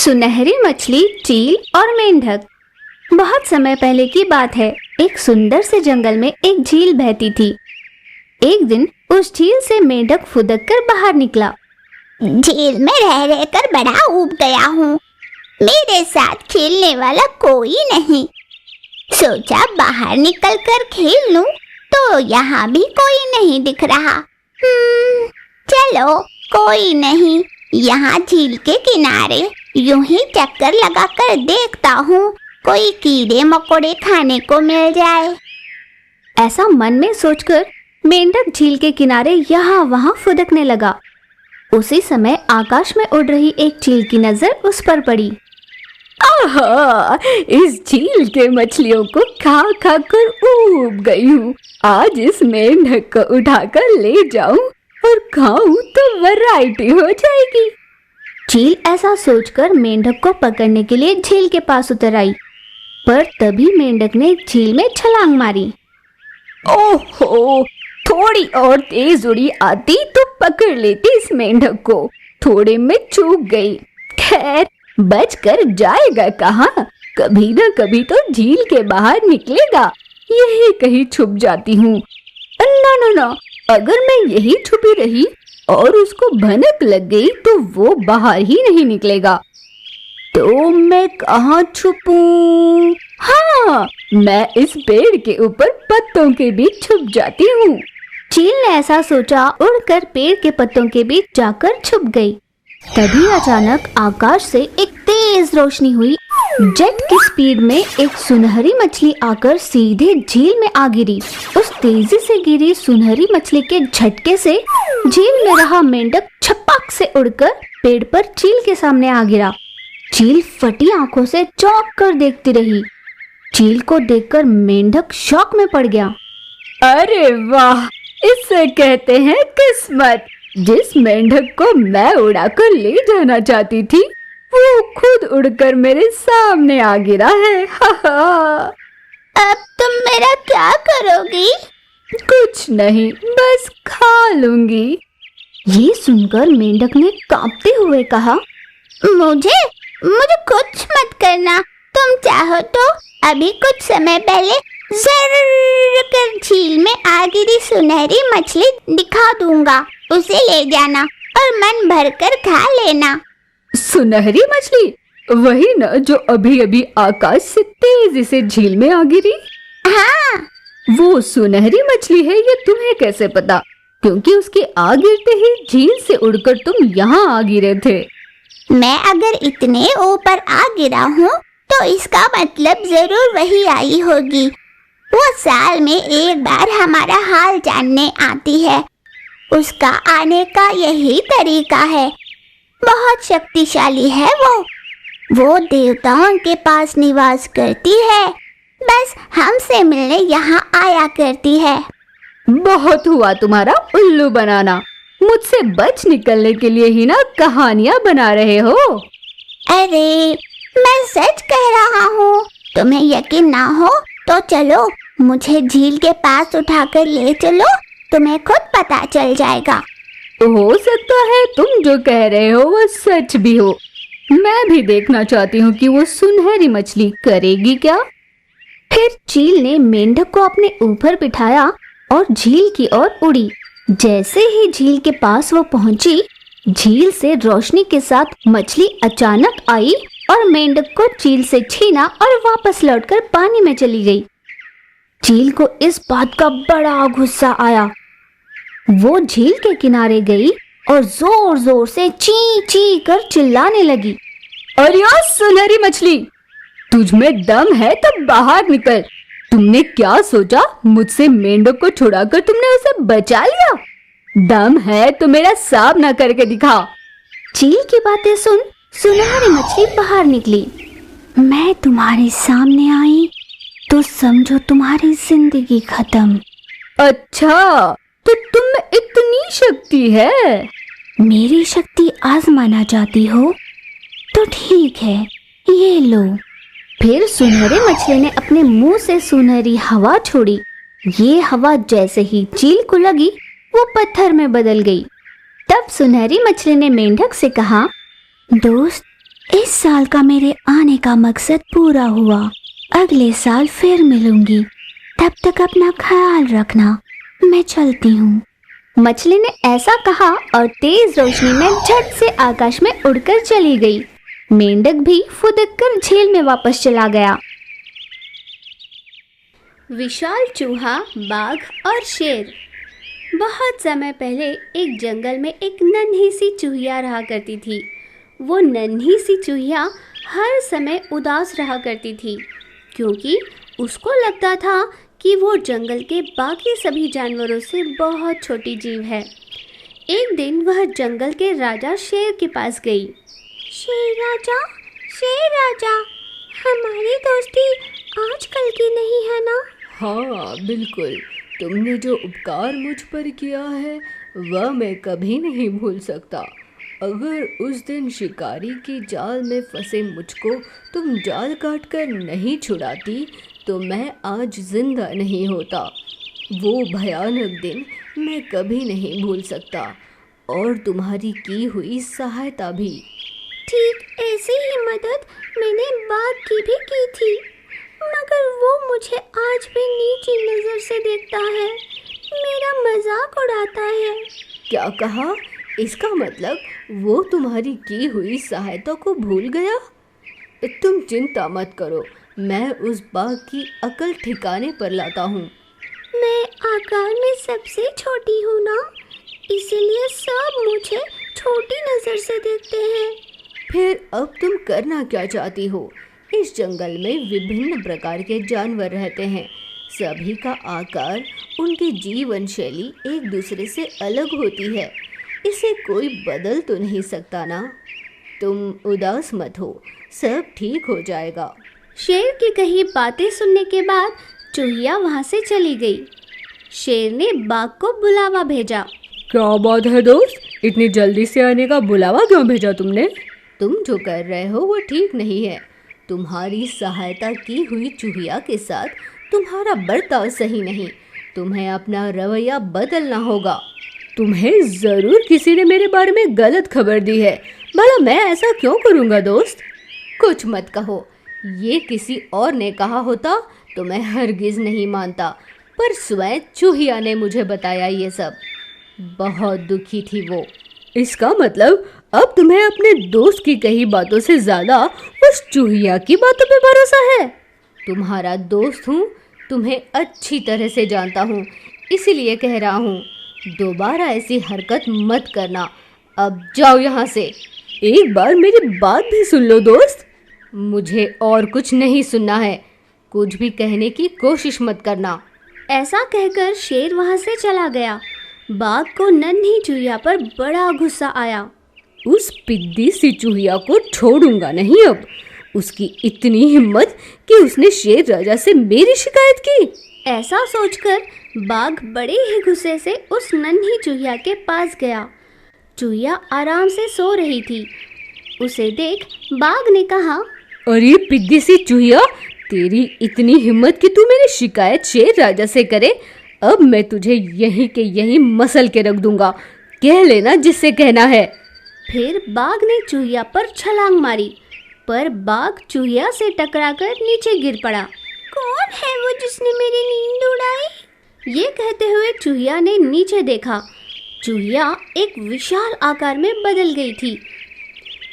सुनहरी मछली, चील और मेंढक। बहुत समय पहले की बात है। एक सुंदर से जंगल में एक झील बहती थी। एक दिन उस झील से मेंढक फुदक कर बाहर निकला। झील में रह रहकर बड़ा ऊब गया हूँ। मेरे साथ खेलने वाला कोई नहीं। सोचा बाहर निकल कर खेल लूं, तो यहाँ भी कोई नहीं दिख रहा। चलो कोई नहीं, यहाँ झील के किनारे यूं ही चक्कर लगाकर देखता हूँ, कोई कीड़े मकोड़े खाने को मिल जाए। ऐसा मन में सोचकर मेंढक झील के किनारे यहाँ वहाँ फुदकने लगा। उसी समय आकाश में उड़ रही एक चील की नजर उस पर पड़ी। आहा, इस झील के मछलियों को खा खा कर ऊब गई हूँ। आज इस मेंढक को उठाकर ले जाऊं और खाऊं तो वैरायटी हो जाएगी। चील ऐसा सोचकर मेंढक को पकड़ने के लिए झील के पास उतर आई, पर तभी मेंढक ने झील में छलांग मारी। ओहो, थोड़ी और तेज उड़ी आती तो पकड़ लेती इस मेंढक को। थोड़े में चूक गई। खैर, बच कर जाएगा कहाँ? कभी न कभी तो झील के बाहर निकलेगा। यही कहीं छुप जाती हूँ। ना, अगर मैं यही छुपी रही और उसको भनक लग गई तो वो बाहर ही नहीं निकलेगा। तो मैं कहाँ छुपूं? हाँ, मैं इस पेड़ के ऊपर पत्तों के बीच छुप जाती हूँ। चील ने ऐसा सोचा, उड़कर पेड़ के पत्तों के बीच जाकर छुप गई। तभी अचानक आकाश से एक तेज रोशनी हुई। जेट की स्पीड में एक सुनहरी मछली आकर सीधे झील में आ गिरी। उस तेजी से गिरी सुनहरी मछली के झटके से झील में रहा मेंढक छपाक से उड़कर पेड़ पर चील के सामने आ गिरा। चील फटी आंखों से चौंक कर देखती रही। चील को देखकर मेंढक शॉक में पड़ गया। अरे वाह, इसे कहते हैं किस्मत। जिस मेंढक को मैं उड़ाकर ले जाना चाहती थी, वो खुद उड़कर मेरे सामने आ गिरा है। अब तुम मेरा क्या करोगी? कुछ नहीं, बस खा लूंगी। ये सुनकर मेंढक ने कांपते हुए कहा, मुझे कुछ मत करना। तुम चाहो तो अभी कुछ समय पहले जरूर कर झील में आ गिरी सुनहरी मछली दिखा दूंगा। उसे ले जाना और मन भरकर खा लेना। सुनहरी मछली? वही ना जो अभी अभी आकाश से तेजी से झील में आ गिरी? हाँ। वो सुनहरी मछली है, ये तुम्हें कैसे पता? क्योंकि उसके आ गिरते ही झील से उड़कर तुम यहाँ आ गिरे थे। मैं अगर इतने ऊपर आ गिरा हूँ तो इसका मतलब जरूर वही आई होगी। वो साल में एक बार हमारा हाल जानने आती है। उसका आने का यही तरीका है। बहुत शक्तिशाली है वो देवताओं के पास निवास करती है। बस हमसे मिलने यहाँ आया करती है। बहुत हुआ तुम्हारा उल्लू बनाना। मुझसे बच निकलने के लिए ही ना कहानियाँ बना रहे हो। अरे, मैं सच कह रहा हूँ। तुम्हें यकीन ना हो तो चलो, मुझे झील के पास उठाकर ले चलो, तुम्हें खुद पता चल जाएगा। हो सकता है तुम जो कह रहे हो वो सच भी हो। मैं भी देखना चाहती हूँ कि वो सुनहरी मछली करेगी क्या। फिर चील ने मेंढक को अपने ऊपर बिठाया और झील की ओर उड़ी। जैसे ही झील के पास वो पहुंची, झील से रोशनी के साथ मछली अचानक आई और मेंढक को चील से छीना और वापस लौटकर पानी में चली गई। चील को इस बात का बड़ा गुस्सा आया। वो झील के किनारे गई और जोर जोर से ची ची कर चिल्लाने लगी। अरे सुनहरी मछली, तुझ में दम है तो बाहर निकल। तुमने क्या सोचा? मुझसे मेंढक को छुड़ाकर तुमने उसे बचा लिया? दम है तो मेरा सामना करके दिखा। चील की बातें सुन सुनहरी मछली बाहर निकली। मैं तुम्हारे सामने आई तो समझो तुम्हारी जिंदगी खत्म। अच्छा, तो तुम में इतनी शक्ति है? मेरी शक्ति आजमाना चाहती हो तो ठीक है, ये लो। फिर सुनहरी मछली ने अपने मुंह से सुनहरी हवा छोड़ी। ये हवा जैसे ही चील को लगी, वो पत्थर में बदल गई। तब सुनहरी मछली ने मेंढक से कहा, दोस्त, इस साल का मेरे आने का मकसद पूरा हुआ। अगले साल फिर मिलूंगी। तब तक अपना ख्याल रखना। मैं चलती हूँ। मछली ने ऐसा कहा और तेज रोशनी में झट से आकाश में उड़कर चली गई। मेंढक भी फुदककर झील में वापस चला गया। विशाल चूहा, बाघ और शेर। बहुत समय पहले एक जंगल में एक नन्ही सी चूहिया रहा करती थी। वो नन्ही सी चूहिया हर समय उदास रहा करती थी, क्योंकि उसको लगता था कि वो जंगल के बाकी सभी जानवरों से बहुत छोटी जीव है। एक दिन वह जंगल के राजा शेर के पास गई। शेर राजा, हमारी दोस्ती आजकल की नहीं है ना? हाँ बिल्कुल, तुमने जो उपकार मुझ पर किया है वह मैं कभी नहीं भूल सकता। अगर उस दिन शिकारी की जाल में फंसे मुझको तुम जाल काटकर नहीं छुड़ाती तो मैं आज जिंदा नहीं होता। वो भयानक दिन मैं कभी नहीं भूल सकता, और तुम्हारी की हुई सहायता भी। ठीक ऐसी ही मदद मैंने बाघ की भी की थी, मगर वो मुझे आज भी नीची नजर से देखता है, मेरा मजाक उड़ाता है। क्या कहा? इसका मतलब वो तुम्हारी की हुई सहायता को भूल गया? तुम चिंता मत करो, मैं उस बाघ की अकल ठिकाने पर लाता हूँ। मैं आकार में सबसे छोटी हूँ ना, इसीलिए सब मुझे छोटी नजर से देखते हैं। फिर अब तुम करना क्या चाहती हो? इस जंगल में विभिन्न प्रकार के जानवर रहते हैं। सभी का आकार, उनकी जीवन शैली एक दूसरे से अलग होती है। इसे कोई बदल तो नहीं सकता ना। तुम उदास मत हो, सब ठीक हो जाएगा। शेर की कही बातें सुनने के बाद चूहिया वहां से चली गई। शेर ने बाघ को बुलावा भेजा। क्या बात है दोस्त, इतनी जल्दी से आने का बुलावा क्यों भेजा तुमने? तुम जो कर रहे हो वो ठीक नहीं है। तुम्हारी सहायता की हुई चूहिया के साथ तुम्हारा बर्ताव सही नहीं। तुम्हें अपना रवैया बदलना होगा। तुम्हें जरूर किसी ने मेरे बारे में गलत खबर दी है। भला मैं ऐसा क्यों करूँगा दोस्त? कुछ मत कहो, ये किसी और ने कहा होता तो मैं हरगिज नहीं मानता, पर स्वयं चूहिया ने मुझे बताया ये सब। बहुत दुखी थी वो। इसका मतलब अब तुम्हें अपने दोस्त की कही बातों से ज्यादा उस चूहिया की बातों पे भरोसा है। तुम्हारा दोस्त हूँ, तुम्हें अच्छी तरह से जानता हूँ, इसीलिए कह रहा हूँ, दोबारा ऐसी हरकत मत करना। अब जाओ यहाँ से। एक बार मेरी बात भी सुन लो दोस्त। मुझे और कुछ नहीं सुनना है। कुछ भी कहने की कोशिश मत करना। ऐसा कहकर शेर वहां से चला गया। बाघ को नन्ही चूहिया पर बड़ा गुस्सा आया। उस पिद्दी सी चूहिया को छोड़ूंगा नहीं अब। उसकी इतनी हिम्मत कि उसने शेर राजा से मेरी शिकायत की। ऐसा सोचकर बाघ बड़े ही गुस्से से उस नन्ही चूहिया के पास गया। चूहिया आराम से सो रही थी। उसे देख बाघ ने कहा, अरे पिद्दी सी चूहिया, तेरी इतनी हिम्मत कि तू मेरी शिकायत शेर राजा से करे। अब मैं तुझे यहीं के यहीं मसल के रख दूंगा। कह लेना जिससे कहना है। फिर बाघ ने चूहिया पर छलांग मारी, पर बाघ चूहिया से टकराकर नीचे गिर पड़ा। कौन है वो जिसने मेरी नींद उड़ाई? ये कहते हुए चूहिया ने नीचे देखा। चूहिया एक विशाल आकार में बदल गई थी।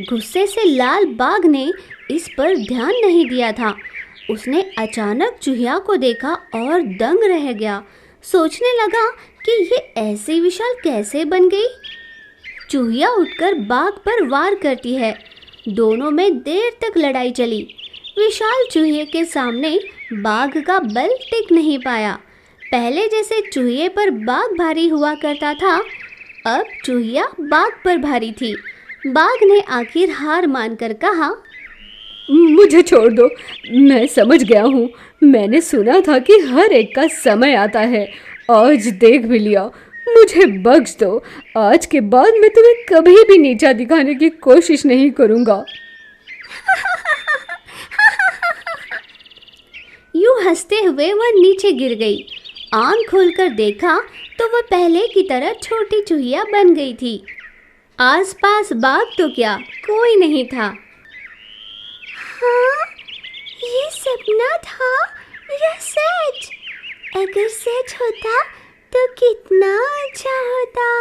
गुस्से से लाल बाघ ने इस पर ध्यान नहीं दिया था। उसने अचानक चूहिया को देखा और दंग रह गया। सोचने लगा कि ये ऐसी विशाल कैसे बन गई। चूहिया उठकर बाघ पर वार करती है। दोनों में देर तक लड़ाई चली। विशाल चूहे के सामने बाघ का बल टिक नहीं पाया। पहले जैसे चूहे पर बाघ भारी हुआ करता था, अब चूहिया बाघ पर भारी थी। बाघ ने आखिर हार मानकर कहा, मुझे छोड़ दो, मैं समझ गया हूँ। मैंने सुना था कि हर एक का समय आता है। आज देख भी लिया। मुझे बख्श दो। आज के बाद मैं तुम्हें कभी भी नीचा दिखाने की कोशिश नहीं करूँगा। यूं हंसते हुए वह नीचे गिर गई। आंख खोलकर देखा तो वह पहले की तरह छोटी चूहिया बन गई थी। आसपास बाघ तो क्या, कोई नहीं था। हाँ, ये सपना था या सच? अगर सच होता तो कितना अच्छा होता।